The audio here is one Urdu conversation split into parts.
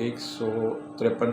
153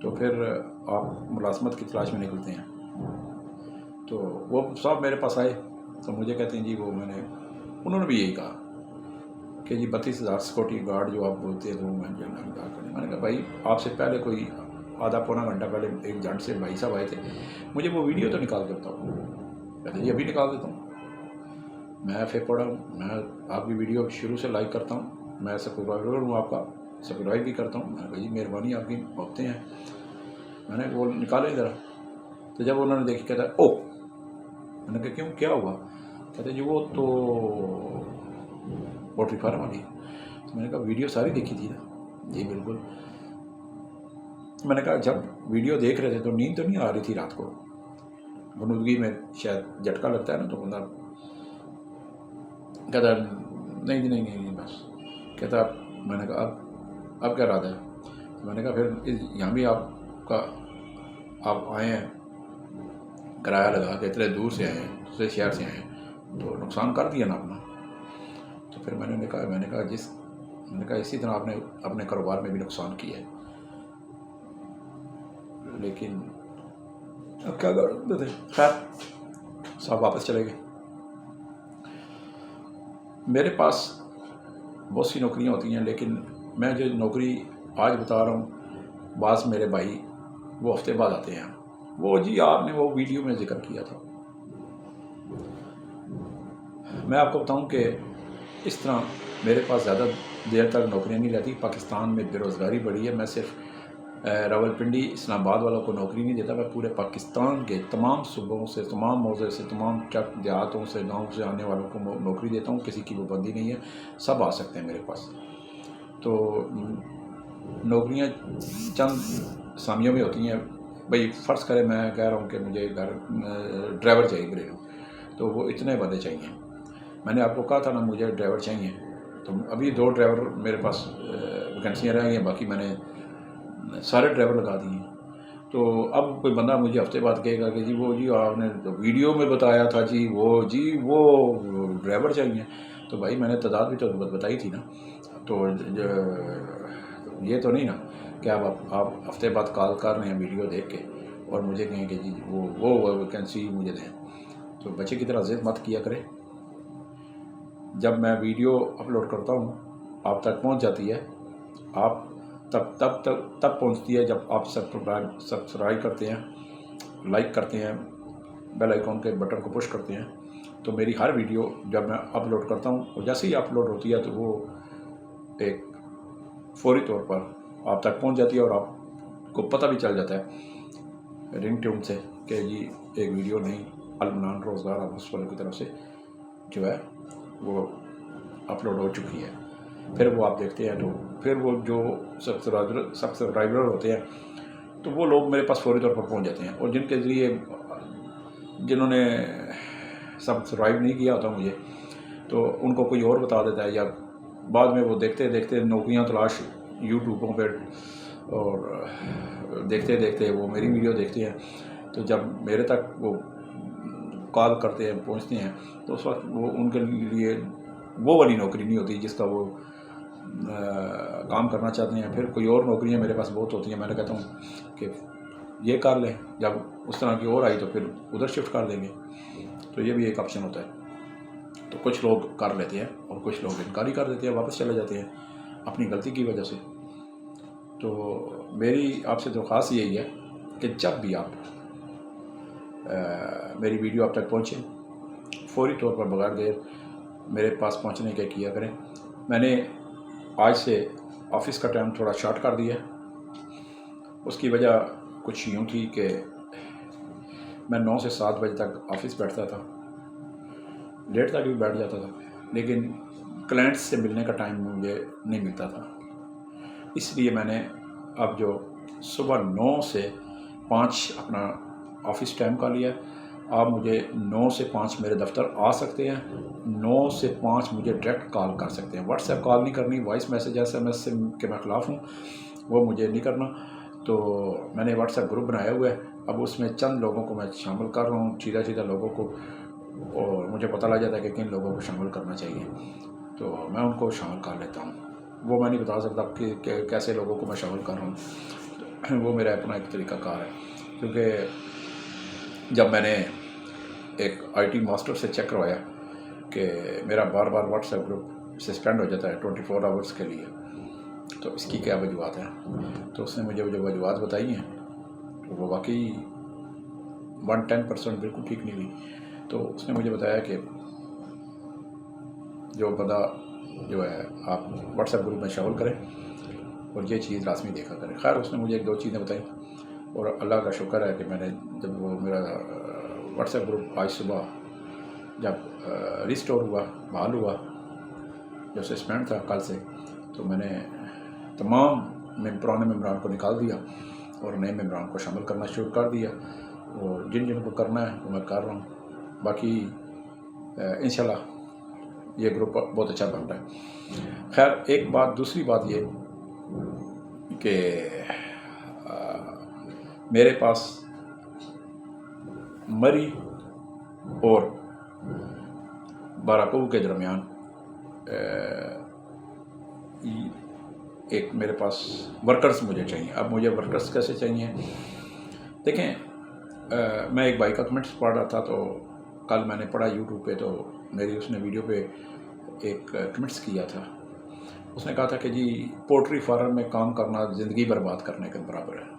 تو پھر آپ ملازمت کی تلاش میں نکلتے ہیں۔ تو وہ صاحب میرے پاس آئے تو مجھے کہتے ہیں جی وہ انہوں نے بھی یہی کہا کہ جی 32,000 سیکورٹی گارڈ جو آپ بولتے ہیں تو میں نے کہا بھائی آپ سے پہلے کوئی آدھا پونا گھنٹہ پہلے ایک جھنڈ سے بھائی صاحب آئے تھے، مجھے وہ ویڈیو تو نکال کے بتاؤ۔ کہتے جی ابھی نکال دیتا ہوں، میں پھر پڑھا ہوں، میں آپ کی ویڈیو شروع سے لائک کرتا ہوں، میں سبسکرائبر ہوں، آپ کا سبسکرائب بھی کرتا ہوں۔ میں نے کہا جی مہربانی آپ کی ہوتے ہیں، میں نے وہ نکالے ذرا۔ تو جب انہوں نے دیکھی کہتا ہے او، میں نے کہا کیوں کیا ہوا؟ کہتے جی وہ تو پولٹری فارم والی۔ تو میں نے کہا ویڈیو ساری دیکھی تھی نا؟ جی بالکل۔ میں نے کہا جب ویڈیو دیکھ رہے تھے تو نیند تو نہیں آ رہی تھی رات کو؟ غنودگی میں شاید جھٹکا لگتا ہے نا، تو بندہ کہتا نہیں جی نہیں بس۔ کہتا میں نے کہا اب کیا ارادہ ہے؟ تو میں نے کہا پھر یہاں بھی آپ آئے ہیں کرایہ لگا کے، اتنے دور سے آئے ہیں، دوسرے شہر سے آئے ہیں، تو نقصان کر دیا نا اپنا۔ تو پھر میں نے کہا اسی طرح آپ نے اپنے کاروبار میں بھی نقصان کیا ہے، لیکن اب کیا کرتے تھے؟ خیر صاحب واپس چلے گئے۔ میرے پاس بہت سی نوکریاں ہوتی ہیں، لیکن میں جو نوکری آج بتا رہا ہوں، بعض میرے بھائی وہ ہفتے بعد آتے ہیں، وہ جی آپ نے وہ ویڈیو میں ذکر کیا تھا۔ میں آپ کو بتاؤں کہ اس طرح میرے پاس زیادہ دیر تک نوکریاں نہیں رہتی۔ پاکستان میں بے روزگاری بڑی ہے۔ میں صرف راولپنڈی اسلام آباد والوں کو نوکری نہیں دیتا، میں پورے پاکستان کے تمام صوبوں سے، تمام موضوع سے، تمام چک دیہاتوں سے، گاؤں سے آنے والوں کو نوکری دیتا ہوں۔ کسی کی پابندی نہیں ہے، سب آ سکتے ہیں میرے پاس۔ تو نوکریاں چند سامیوں میں ہوتی ہیں۔ بھئی فرض کرے میں کہہ رہا ہوں کہ مجھے گھر ڈرائیور چاہیے گھریلو، تو وہ اتنے بندے چاہیے۔ میں نے آپ کو کہا تھا نا مجھے ڈرائیور چاہیے، تو ابھی 2 ڈرائیور میرے پاس ویکینسیاں رہ گئی ہیں، باقی میں نے سارے ڈرائیور لگا دیے ہیں۔ تو اب کوئی بندہ مجھے ہفتے بعد کہے گا کہ جی آپ نے ویڈیو میں بتایا تھا وہ ڈرائیور چاہیے، تو بھائی میں نے تعداد بھی تو بتائی تھی نا۔ تو یہ تو نہیں نا کہ آپ ہفتے بعد کال کر رہے ہیں ویڈیو دیکھ کے اور مجھے کہیں کہ جی وہ ویکینسی مجھے دیں۔ تو بچے کی طرح ضد مت کیا کرے۔ جب میں ویڈیو اپلوڈ کرتا ہوں آپ تک پہنچ جاتی ہے، آپ تب پہنچتی ہے جب آپ سبسکرائب کرتے ہیں، لائک کرتے ہیں، بیل آئیکن کے بٹن کو پش کرتے ہیں، تو میری ہر ویڈیو جب میں اپلوڈ کرتا ہوں اور جیسے ہی اپلوڈ ہوتی ہے تو وہ ایک فوری طور پر آپ تک پہنچ جاتی ہے اور آپ کو پتہ بھی چل جاتا ہے رنگ ٹون سے کہ جی ایک ویڈیو نہیں المنان روزگار آفس والوں کی طرف سے جو ہے وہ اپلوڈ ہو چکی ہے۔ پھر وہ آپ دیکھتے ہیں، تو پھر وہ جو سبسکرائبر ہوتے ہیں تو وہ لوگ میرے پاس فوری طور پر پہنچ جاتے ہیں، اور جن کے ذریعے جنہوں نے سبسکرائب نہیں کیا ہوتا مجھے، تو ان کو کوئی اور بتا دیتا ہے، یا بعد میں وہ دیکھتے دیکھتے نوکریاں تلاش یوٹیوبوں پہ اور دیکھتے وہ میری ویڈیو دیکھتے ہیں، تو جب میرے تک وہ کال کرتے ہیں پہنچتے ہیں تو اس وقت وہ ان کے لیے وہ والی نوکری نہیں ہوتی جس کا وہ کام کرنا چاہتے ہیں۔ پھر کوئی اور نوکریاں میرے پاس بہت ہوتی ہیں، میں نے کہتا ہوں کہ یہ کر لیں، جب اس طرح کی اور آئی تو پھر ادھر شفٹ کر دیں گے، تو یہ بھی ایک آپشن ہوتا ہے۔ تو کچھ لوگ کر لیتے ہیں اور کچھ لوگ انکاری کر دیتے ہیں، واپس چلے جاتے ہیں اپنی غلطی کی وجہ سے۔ تو میری آپ سے درخواست یہی ہے کہ جب بھی آپ میری ویڈیو آپ تک پہنچے فوری طور پر بغیر دیر میرے پاس پہنچنے کے کیا کریں۔ میں نے آج سے آفس کا ٹائم تھوڑا شارٹ کر دیا ہے۔ اس کی وجہ کچھ یوں تھی کہ میں 9 سے 7 بجے تک آفس بیٹھتا تھا، لیٹ تک بھی بیٹھ جاتا تھا، لیکن کلائنٹس سے ملنے کا ٹائم مجھے نہیں ملتا تھا۔ اس لیے میں نے اب جو صبح 9 سے 5 اپنا آفس ٹائم کا لیا ہے۔ آپ مجھے 9 سے 5 میرے دفتر آ سکتے ہیں، 9 سے 5 مجھے ڈائریکٹ کال کر سکتے ہیں۔ واٹس ایپ کال نہیں کرنی، وائس میسج SMS سے کے میں خلاف ہوں، وہ مجھے نہیں کرنا۔ تو میں نے واٹس ایپ گروپ بنایا ہوا ہے، اب اس میں چند لوگوں کو میں شامل کر رہا ہوں، سیدھا لوگوں کو، اور مجھے پتہ لگ جاتا ہے کہ کن لوگوں کو شامل کرنا چاہیے، تو میں ان کو شامل کر لیتا ہوں۔ وہ میں نہیں بتا سکتا کہ کیسے لوگوں کو میں شامل کر رہا ہوں، وہ میرا اپنا ایک طریقہ کار ہے. کیونکہ جب میں نے ایک آئی ٹی ماسٹر سے چیک کروایا کہ میرا بار بار واٹس ایپ گروپ سسپینڈ ہو جاتا ہے 24 آورس کے لیے، تو اس کی کیا وجوہات ہیں، تو اس نے مجھے جو وجوہات بتائی ہیں تو وہ واقعی 110% بالکل ٹھیک نہیں ہوئی. تو اس نے مجھے بتایا کہ جو بندہ جو ہے آپ واٹس ایپ گروپ میں شامل کریں اور یہ چیز لازمی دیکھا کریں. خیر اس نے مجھے 1-2 چیزیں بتائیں اور اللہ کا شکر ہے کہ میں نے جب وہ میرا واٹس ایپ گروپ آج صبح جب ریسٹور ہوا، بحال ہوا، جب سسپینڈ تھا کل سے، تو میں نے تمام پرانے ممبران کو نکال دیا اور نئے ممبران کو شامل کرنا شروع کر دیا، اور جن کو کرنا ہے وہ میں کر رہا ہوں. باقی انشاءاللہ یہ گروپ بہت اچھا بن رہا ہے. خیر ایک بات، دوسری بات یہ کہ میرے پاس مری اور باراکو کے درمیان ایک میرے پاس ورکرز مجھے چاہیے. اب مجھے ورکرز کیسے چاہیے؟ دیکھیں میں ایک بھائی کا کمنٹس پڑھ رہا تھا، تو کل میں نے پڑھا یوٹیوب پہ، تو میری اس نے ویڈیو پہ ایک کمنٹس کیا تھا. اس نے کہا تھا کہ جی پولٹری فارم میں کام کرنا زندگی برباد کرنے کے برابر ہے.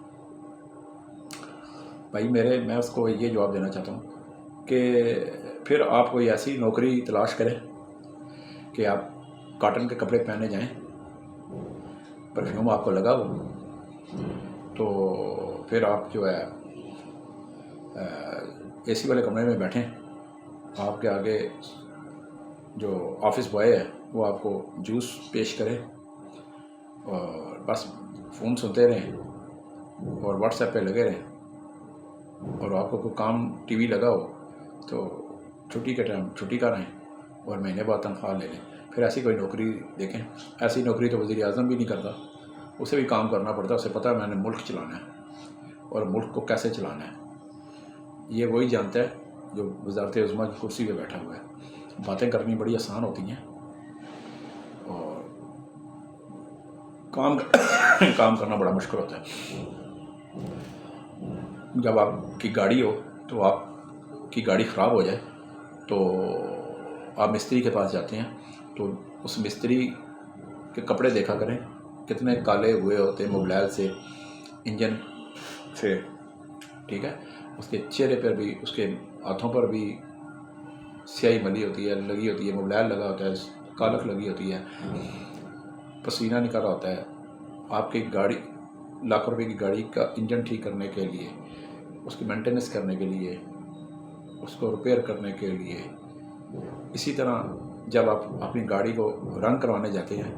بھائی میں اس کو یہ جواب دینا چاہتا ہوں کہ پھر آپ کوئی ایسی نوکری تلاش کریں کہ آپ کاٹن کے کپڑے پہنے جائیں، پرفیوم آپ کو لگا ہو، تو پھر آپ جو ہے اے سی والے کمرے میں بیٹھیں، آپ کے آگے جو آفس بوائے ہے وہ آپ کو جوس پیش کرے اور بس فون سنتے رہیں اور واٹس ایپ پہ لگے رہیں، اور آپ کو کوئی کام ٹی وی لگا ہو تو چھٹی کے ٹائم چھٹی کا رہیں اور مہینے بعد تنخواہ لے لیں. پھر ایسی کوئی نوکری دیکھیں. ایسی نوکری تو وزیر اعظم بھی نہیں کرتا، اسے بھی کام کرنا پڑتا ہے، اسے پتہ ہے میں نے ملک چلانا ہے اور ملک کو کیسے چلانا ہے. یہ وہی جانتا ہے جو وزارت عظمیٰ کی کرسی پہ بیٹھا ہوا ہے. باتیں کرنی بڑی آسان ہوتی ہیں اور کام کرنا بڑا مشکل ہوتا ہے. جب آپ کی گاڑی ہو تو آپ کی گاڑی خراب ہو جائے تو آپ مستری کے پاس جاتے ہیں، تو اس مستری کے کپڑے دیکھا کریں کتنے کالے ہوئے ہوتے ہیں موبلائل سے، انجن سے، ٹھیک ہے. اس کے چہرے پر بھی، اس کے ہاتھوں پر بھی سیاہی ملی ہوتی ہے، لگی ہوتی ہے، موبلائل لگا ہوتا ہے، کالک لگی ہوتی ہے، پسینہ نکل رہا ہوتا ہے. آپ کی گاڑی لاکھ روپے کی گاڑی کا انجن ٹھیک کرنے کے لیے، اس کی مینٹیننس کرنے کے لیے، اس کو ریپیئر کرنے کے لیے. اسی طرح جب آپ اپنی گاڑی کو رنگ کروانے جاتے ہیں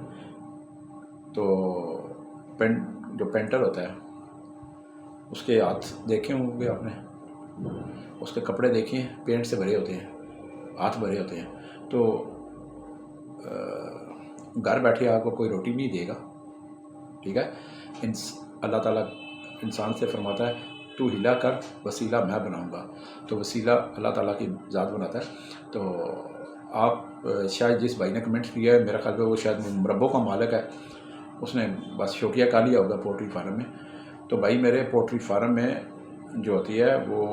تو جو پینٹر ہوتا ہے اس کے ہاتھ دیکھے ہوں گے آپ نے، اس کے کپڑے دیکھے ہیں، پینٹ سے بھرے ہوتے ہیں، ہاتھ بھرے ہوتے ہیں. تو گھر بیٹھے آپ کو کوئی روٹی نہیں دے گا، ٹھیک ہے. اللہ تعالیٰ انسان سے فرماتا ہے تو ہلا کر وسیلہ میں بناؤں گا، تو وسیلہ اللہ تعالیٰ کی ذات بناتا ہے. تو آپ شاید جس بھائی نے کمنٹ کیا ہے، میرا خیال ہے وہ شاید مربوں کا مالک ہے، اس نے بس شوقیہ کا لیا ہوگا پولٹری فارم میں. تو بھائی میرے پولٹری فارم میں جو ہوتی ہے وہ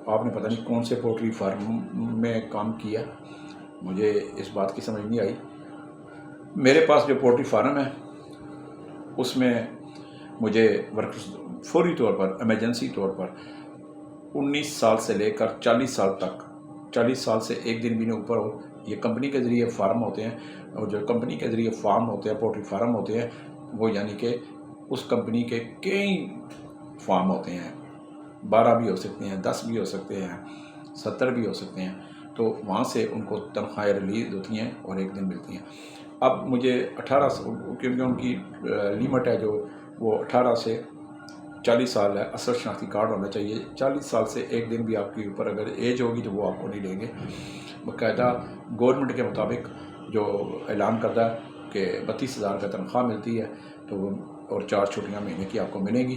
آپ نے پتہ نہیں کون سے پولٹری فارم میں کام کیا، مجھے اس بات کی سمجھ نہیں آئی. میرے پاس جو پولٹری فارم ہے اس میں مجھے ورکرز فوری طور پر، ایمرجنسی طور پر 19 سال سے لے کر 40 سال تک، 40 سال سے ایک دن بھی نہیں اوپر ہو. یہ کمپنی کے ذریعے فارم ہوتے ہیں، اور جو کمپنی کے ذریعے فارم ہوتے ہیں، پولٹری فارم ہوتے ہیں، وہ یعنی کہ اس کمپنی کے کئی فارم ہوتے ہیں، 12 بھی ہو سکتے ہیں، 10 بھی ہو سکتے ہیں، 70 بھی ہو سکتے ہیں. تو وہاں سے ان کو تنخواہیں ریلیز ہوتی ہیں اور ایک دن ملتی ہیں. اب مجھے 18 کیونکہ ان کی لیمٹ ہے جو وہ 18 سے 40 سال ہے، اصل شناختی کارڈ ہونا چاہیے. 40 سال سے ایک دن بھی آپ کے اوپر اگر ایج ہوگی تو وہ آپ کو نہیں دیں گے. باقاعدہ گورنمنٹ کے مطابق جو اعلان کرتا ہے کہ 32,000 کا تنخواہ ملتی ہے، تو وہ اور 4 چھٹیاں مہینے کی آپ کو ملیں گی،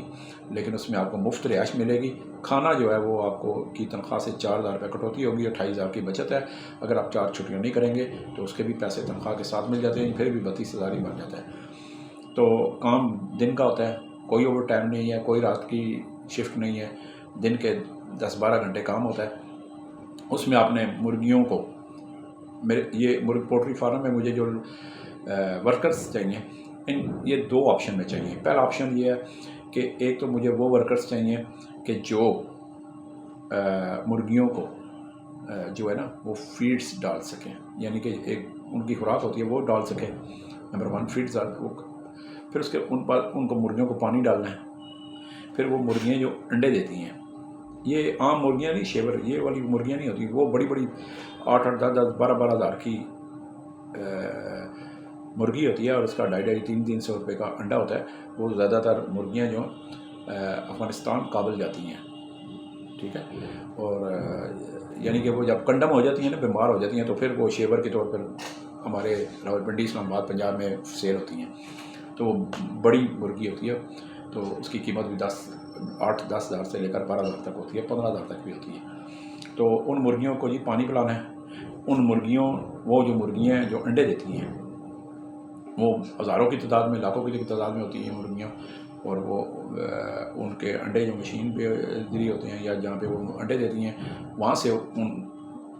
لیکن اس میں آپ کو مفت رہائش ملے گی. کھانا جو ہے وہ آپ کو کی تنخواہ سے 4,000 روپے کٹوتی ہوگی، 28,000 کی بچت ہے. اگر آپ 4 چھٹیاں نہیں کریں گے تو اس کے بھی پیسے تنخواہ کے ساتھ مل جاتے ہیں، پھر بھی 32,000 ہی بن جاتا ہے. تو کام دن کا ہوتا ہے، کوئی اوور ٹائم نہیں ہے، کوئی رات کی شفٹ نہیں ہے، دن کے 10-12 گھنٹے کام ہوتا ہے۔ اس میں آپ نے مرغیوں کو، یہ پولٹری فارم میں مجھے جو ورکرز چاہیے، یہ 2 آپشن میں چاہیے۔ پہلا آپشن یہ ہے کہ ایک تو مجھے وہ ورکرز چاہیے کہ جو مرغیوں کو جو ہے نا وہ فیڈز ڈال سکیں، یعنی کہ ایک ان کی خوراک ہوتی ہے وہ ڈال سکیں، نمبر 1 فیڈز پھر اس کے ان کو مرغیوں کو پانی ڈالنا ہے۔ پھر وہ مرغیاں جو انڈے دیتی ہیں، یہ عام مرغیاں نہیں، شیور یہ والی مرغیاں نہیں ہوتی، وہ بڑی بڑی 8-8 10-10 12-12 ہزار کی مرغی ہوتی ہے، اور اس کا 250-300 روپے کا انڈا ہوتا ہے۔ وہ زیادہ تر مرغیاں جو افغانستان کابل جاتی ہیں، ٹھیک ہے، اور یعنی کہ وہ جب کنڈم ہو جاتی ہیں نا، بیمار ہو جاتی ہیں، تو پھر وہ شیور کے طور پر ہمارے راولپنڈی، اسلام آباد، پنجاب میں سیل ہوتی ہیں۔ تو وہ بڑی مرغی ہوتی ہے، تو اس کی قیمت بھی 8-10 ہزار سے لے کر 12 ہزار تک ہوتی ہے، 15 ہزار تک بھی ہوتی ہے۔ تو ان مرغیوں کو پانی پلانا ہے۔ ان مرغیوں، وہ جو مرغیاں ہیں جو انڈے دیتی ہیں، وہ ہزاروں کی تعداد میں، لاکھوں کی تعداد میں ہوتی ہیں مرغیاں، اور وہ ان کے انڈے جو مشین پہ دری ہوتے ہیں یا جہاں پہ وہ انڈے دیتی ہیں، وہاں سے ان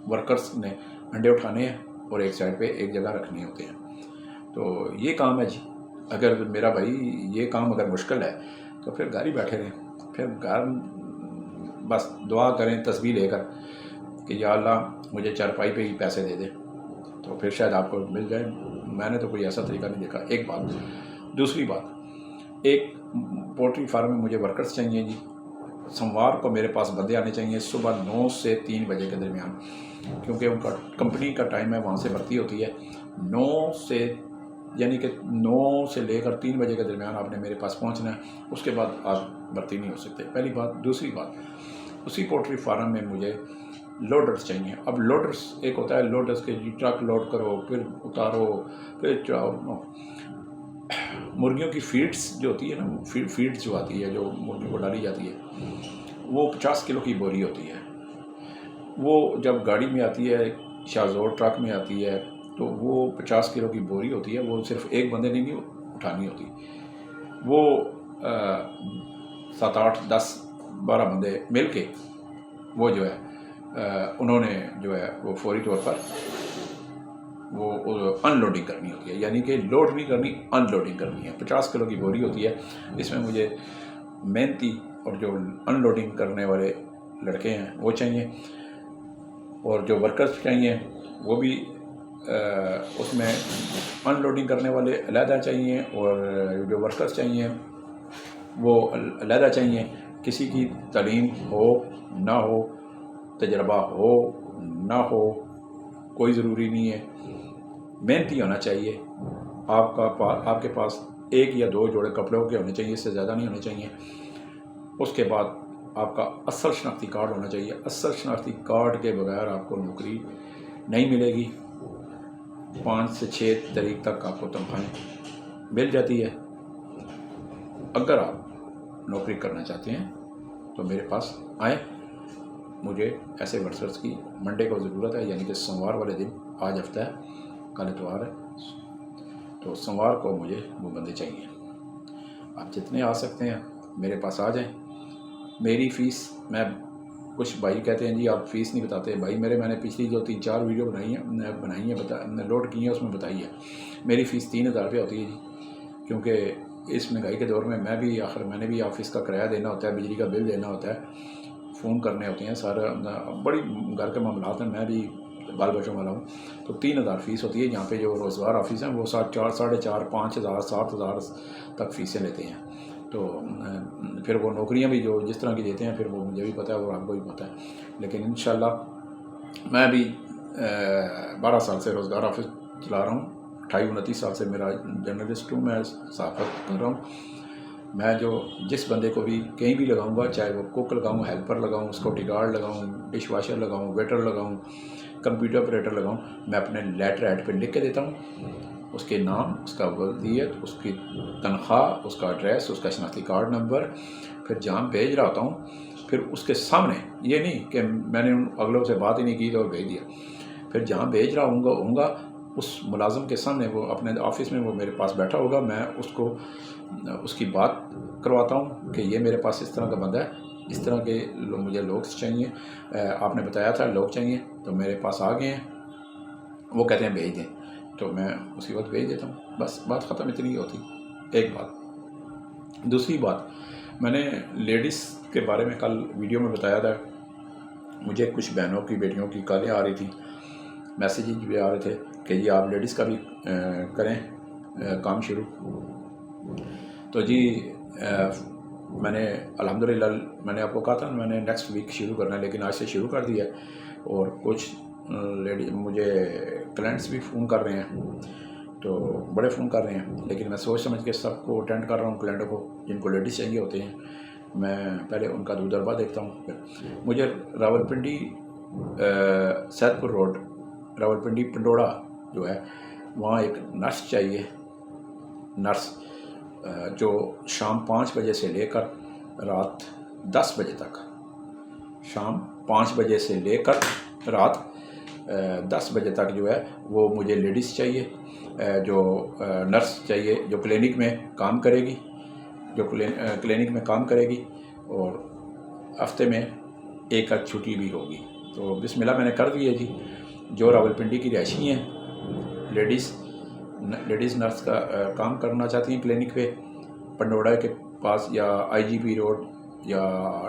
ورکرز نے انڈے اٹھانے ہیں اور ایک سائڈ پہ ایک جگہ رکھنے ہوتے ہیں۔ تو یہ کام ہے جی۔ اگر میرا بھائی یہ کام اگر مشکل ہے تو پھر گھر ہی بیٹھے رہیں، پھر گھر بس دعا کریں تسبیح لے کر کہ یا اللہ مجھے چارپائی پہ ہی پیسے دے دے، تو پھر شاید آپ کو مل جائے۔ میں نے تو کوئی ایسا طریقہ نہیں دیکھا، ایک بات۔ دوسری بات، ایک پولٹری فارم میں مجھے ورکرز چاہیے جی۔ سوموار کو میرے پاس بندے آنے چاہیے صبح 9 سے 3 بجے کے درمیان، کیونکہ ان کا کمپنی کا ٹائم ہے، وہاں سے بھرتی ہوتی ہے 9 سے، یعنی کہ 9 سے لے کر 3 بجے کے درمیان آپ نے میرے پاس پہنچنا ہے، اس کے بعد آپ بھرتی نہیں ہو سکتے، پہلی بات۔ دوسری بات، اسی پولٹری فارم میں مجھے لوڈرز چاہیے۔ اب لوڈرز ایک ہوتا ہے لوڈرز کے ٹرک لوڈ کرو، پھر اتارو، پھر چڑھاؤ۔ مرغیوں کی فیڈز جو ہوتی ہے نا، فیڈز جو آتی ہے جو مرغیوں کو ڈالی جاتی ہے، وہ 50 کلو کی بوری ہوتی ہے۔ وہ جب گاڑی میں آتی ہے، شاہزور ٹرک میں آتی ہے، تو وہ 50 کلو کی بوری ہوتی ہے، وہ صرف ایک بندے نے نہیں اٹھانی ہوتی، وہ 7-8-10-12 بندے مل کے وہ جو ہے انہوں نے جو ہے وہ فوری طور پر وہ ان لوڈنگ کرنی ہوتی ہے، یعنی کہ لوڈ نہیں کرنی، ان لوڈنگ کرنی ہے۔ 50 کلو کی بوری ہوتی ہے، اس میں مجھے محنتی اور جو ان لوڈنگ کرنے والے لڑکے ہیں وہ چاہیے، اور جو ورکرز چاہیے وہ بھی اس میں ان لوڈنگ کرنے والے علیحدہ چاہیے، اور جو ورکرز چاہیے وہ علیحدہ چاہیے۔ کسی کی تعلیم ہو نہ ہو، تجربہ ہو نہ ہو، کوئی ضروری نہیں ہے، محنتی ہونا چاہیے۔ آپ کے پاس 1 یا 2 جوڑے کپڑوں کے ہونے چاہیے، اس سے زیادہ نہیں ہونے چاہیے۔ اس کے بعد آپ کا اصل شناختی کارڈ ہونا چاہیے۔ اصل شناختی کارڈ کے بغیر آپ کو نوکری نہیں ملے گی۔ 5 سے 6 تاریخ تک آپ کو تنخواہیں مل جاتی ہے۔ اگر آپ نوکری کرنا چاہتے ہیں تو میرے پاس آئیں، مجھے ایسے ورکرز کی منڈے کو ضرورت ہے، یعنی کہ سوموار والے دن، آج ہفتہ ہے، کل اتوار ہے، تو سوموار کو مجھے وہ بندے چاہیے۔ آپ جتنے آ سکتے ہیں میرے پاس آ جائیں۔ میری فیس، میں کچھ بھائی کہتے ہیں جی آپ فیس نہیں بتاتے، بھائی میں نے پچھلی جو 3-4 ویڈیو بنائی ہیں لوڈ کی ہیں، اس میں بتائی ہے میری فیس 3000 روپیہ ہوتی ہے جی، کیونکہ اس مہنگائی کے دور میں میں نے بھی آفس کا کرایہ دینا ہوتا ہے، بجلی کا بل دینا ہوتا ہے، فون کرنے ہوتے ہیں، سارا بڑی گھر کے معاملات ہیں، میں بھی بال بچوں والا ہوں، تو 3000 فیس ہوتی ہے۔ یہاں پہ جو روزگار آفس ہیں وہ 4.5 5,000 7,000 تک فیسیں لیتے ہیں، تو پھر وہ نوکریاں بھی جو جس طرح کی دیتے ہیں پھر وہ مجھے بھی پتہ ہے اور آپ کو بھی پتہ ہے، لیکن انشاءاللہ میں بھی 12 سال سے روزگار آفس چلا رہا ہوں، 28-29 سال سے میرا جرنلسٹ ہوں، میں صحافت کر رہا ہوں۔ میں جس بندے کو بھی کہیں بھی لگاؤں گا، چاہے وہ کوک لگاؤں، ہیلپر لگاؤں، سیکورٹی گارڈ لگاؤں، ڈش واشر لگاؤں، ویٹر لگاؤں، کمپیوٹر آپریٹر لگاؤں، میں اپنے لیٹر ہیڈ پہ لکھ کے دیتا ہوں، اس کے نام، اس کا ولدیت، اس کی تنخواہ، اس کا ایڈریس، اس کا شناختی کارڈ نمبر، پھر جہاں بھیج رہا ہوتا ہوں پھر اس کے سامنے، یہ نہیں کہ میں نے ان اگلوں سے بات ہی نہیں کی تو بھیج دیا، پھر جہاں بھیج رہا ہوں گا اس ملازم کے سامنے وہ اپنے آفس میں وہ میرے پاس بیٹھا ہوگا، میں اس کی بات کرواتا ہوں کہ یہ میرے پاس اس طرح کا بندہ ہے، اس طرح کے مجھے لوگ چاہیے، آپ نے بتایا تھا لوگ چاہیے تو میرے پاس آ گئے ہیں، وہ کہتے ہیں بھیج دیں، تو میں اسی وقت بھیج دیتا ہوں، بس بات ختم اتنی ہی ہوتی۔ ایک بات، دوسری بات، میں نے لیڈیز کے بارے میں کل ویڈیو میں بتایا تھا، مجھے کچھ بہنوں کی بیٹیوں کی کالیں آ رہی تھیں، میسیجز بھی آ رہے تھے کہ جی آپ لیڈیز کا بھی کریں کام شروع، تو جی میں نے الحمدللہ میں نے آپ کو کہا تھا میں نے نیکسٹ ویک شروع کرنا ہے، لیکن آج سے شروع کر دیا ہے، اور کچھ لیڈی مجھے کلائنٹس بھی فون کر رہے ہیں، تو بڑے فون کر رہے ہیں، لیکن میں سوچ سمجھ کے سب کو اٹینڈ کر رہا ہوں، کلائنٹوں کو جن کو لیڈیز چاہیے ہوتے ہیں، میں پہلے ان کا دودھ دربا دیکھتا ہوں۔ مجھے راولپنڈی سید پور روڈ، راولپنڈی پنڈوڑا جو ہے وہاں ایک نرس چاہیے، نرس جو شام 5 بجے سے لے کر رات 10 بجے تک، شام 5 بجے سے لے کر رات 10 بجے تک جو ہے وہ مجھے لیڈیز چاہیے، جو نرس چاہیے جو کلینک میں کام کرے گی، جو کلینک میں کام کرے گی، اور ہفتے میں ایک آدھ چھٹی بھی ہوگی۔ تو بسم اللہ میں نے کر دی ہے جی، جو راولپنڈی کی رہائشی ہیں لیڈیز نرس کا کام کرنا چاہتی ہیں کلینک پہ، پنڈوڑا کے پاس یا آئی جی پی روڈ یا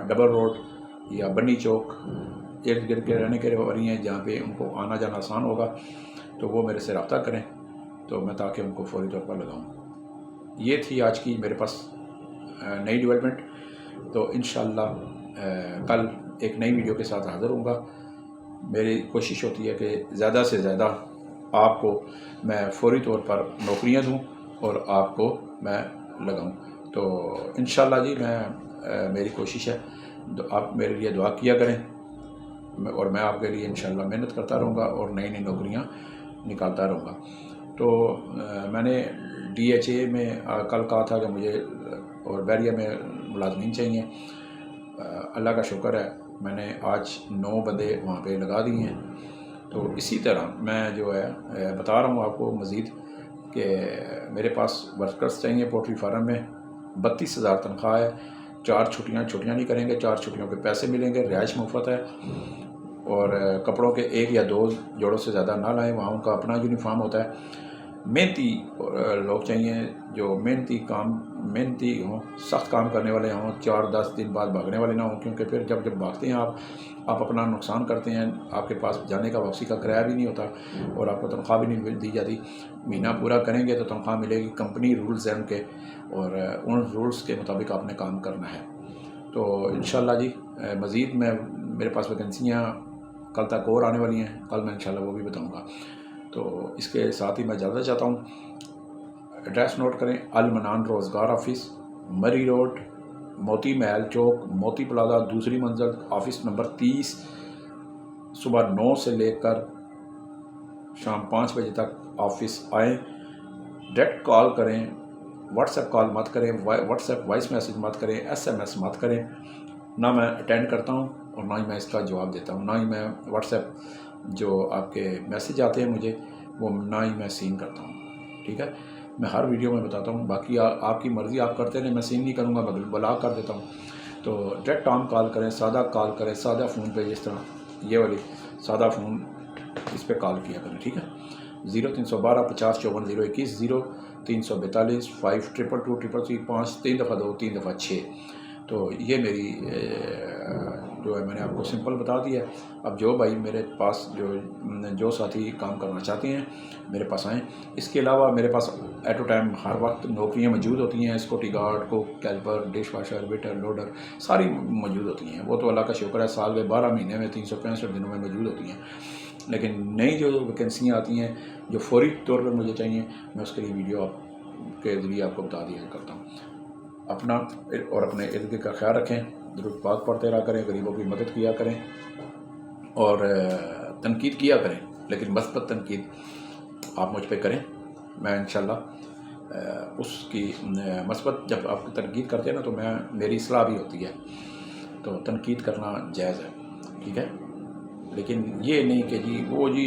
ڈبل روڈ یا بنی چوک ارد گرد کے رہنے کے رہی ہیں جہاں پہ ان کو آنا جانا آسان ہوگا، تو وہ میرے سے رابطہ کریں تو میں تاکہ ان کو فوری طور پر لگاؤں۔ یہ تھی آج کی میرے پاس نئی ڈیولپمنٹ، تو انشاءاللہ کل ایک نئی ویڈیو کے ساتھ حاضر ہوں گا۔ میری کوشش ہوتی ہے کہ زیادہ سے زیادہ آپ کو میں فوری طور پر نوکریاں دوں اور آپ کو میں لگاؤں، تو انشاءاللہ جی میری کوشش ہے، آپ میرے لیے دعا کیا کریں، اور میں آپ کے لیے انشاءاللہ محنت کرتا رہوں گا اور نئی نئی نوکریاں نکالتا رہوں گا۔ تو میں نے ڈی ایچ اے میں کل کہا تھا کہ مجھے اور بیریا میں ملازمین چاہیے، اللہ کا شکر ہے میں نے آج 9 بندے وہاں پہ لگا دیے ہیں۔ تو اسی طرح میں جو ہے بتا رہا ہوں آپ کو مزید کہ میرے پاس ورکرز چاہیے پولٹری فارم میں، 32,000 تنخواہ ہے، 4 چھٹیاں نہیں کریں گے، 4 چھٹیوں کے پیسے ملیں گے، رہائش مفت ہے، اور کپڑوں کے 1 یا 2 جوڑوں سے زیادہ نہ لائیں، وہاں ان کا اپنا یونیفارم ہوتا ہے۔ محنتی لوگ چاہیے جو محنتی ہوں، سخت کام کرنے والے ہوں، 4-10 دن بعد بھاگنے والے نہ ہوں، کیونکہ پھر جب بھاگتے ہیں آپ اپنا نقصان کرتے ہیں، آپ کے پاس جانے کا واپسی کا کرایہ بھی نہیں ہوتا اور آپ کو تنخواہ بھی نہیں دی جاتی۔ مہینہ پورا کریں گے تو تنخواہ ملے گی، کمپنی رولز ہیں ان کے، اور ان رولز کے مطابق آپ نے کام کرنا ہے۔ تو انشاءاللہ جی مزید میرے پاس ویکنسیاں کل تک اور آنے والی ہیں، کل میں انشاءاللہ وہ بھی بتاؤں گا۔ تو اس کے ساتھ ہی میں اجازت چاہتا ہوں، ایڈریس نوٹ کریں، المنان روزگار آفس، مری روڈ، موتی محل چوک، موتی پلازا، دوسری منزل، آفس نمبر 30، صبح 9 سے لے کر شام 5 بجے تک آفس آئیں، ڈائریکٹ کال کریں، واٹس ایپ کال مت کریں، واٹس ایپ وائس میسیج مت کریں، SMS مت کریں، نہ میں اٹینڈ کرتا ہوں اور نہ ہی میں اس کا جواب دیتا ہوں، نہ ہی میں واٹس ایپ جو آپ کے میسیج آتے ہیں مجھے وہ نہ ہی میں سین کرتا ہوں، ٹھیک ہے؟ میں ہر ویڈیو میں بتاتا ہوں، باقی آپ کی مرضی آپ کرتے رہیں، میں سین نہیں کروں گا، میں بلاک کر دیتا ہوں۔ تو ڈائریکٹ ٹام کال کریں، سادہ کال کریں، سادہ فون پہ، جس طرح یہ والی سادہ فون اس پہ کال کیا کریں، ٹھیک ہے؟ 0312 50 54 021، 0342 5222 5 3 دفعہ 2 3 دفعہ 6۔ تو یہ میری جو ہے میں نے آپ کو سمپل بتا دیا ہے۔ اب جو بھائی میرے پاس جو ساتھی کام کرنا چاہتے ہیں میرے پاس آئیں۔ اس کے علاوہ میرے پاس ایٹ اے ٹائم ہر وقت نوکریاں موجود ہوتی ہیں، سیکورٹی گارڈ، کوک، کیلپر، ڈش واشر، ویٹر، لوڈر، ساری موجود ہوتی ہیں، وہ تو اللہ کا شکر ہے سال کے 12 مہینے میں 365 دنوں میں موجود ہوتی ہیں۔ لیکن نئی جو ویکنسیاں آتی ہیں جو فوری طور پر مجھے چاہیے، میں اس کے لیے ویڈیو آپ کے ذریعے آپ کو بتا دیا کرتا ہوں۔ اپنا اور اپنے ارد گرد کا خیال رکھیں، درود پاک پڑھتے رہا کریں، غریبوں کی مدد کیا کریں، اور تنقید کیا کریں، لیکن مثبت تنقید آپ مجھ پہ کریں، میں انشاءاللہ اس کی مثبت جب آپ تنقید کرتے ہیں نا تو میری اصلاح بھی ہوتی ہے، تو تنقید کرنا جائز ہے، ٹھیک ہے؟ لیکن یہ نہیں کہ جی وہ جی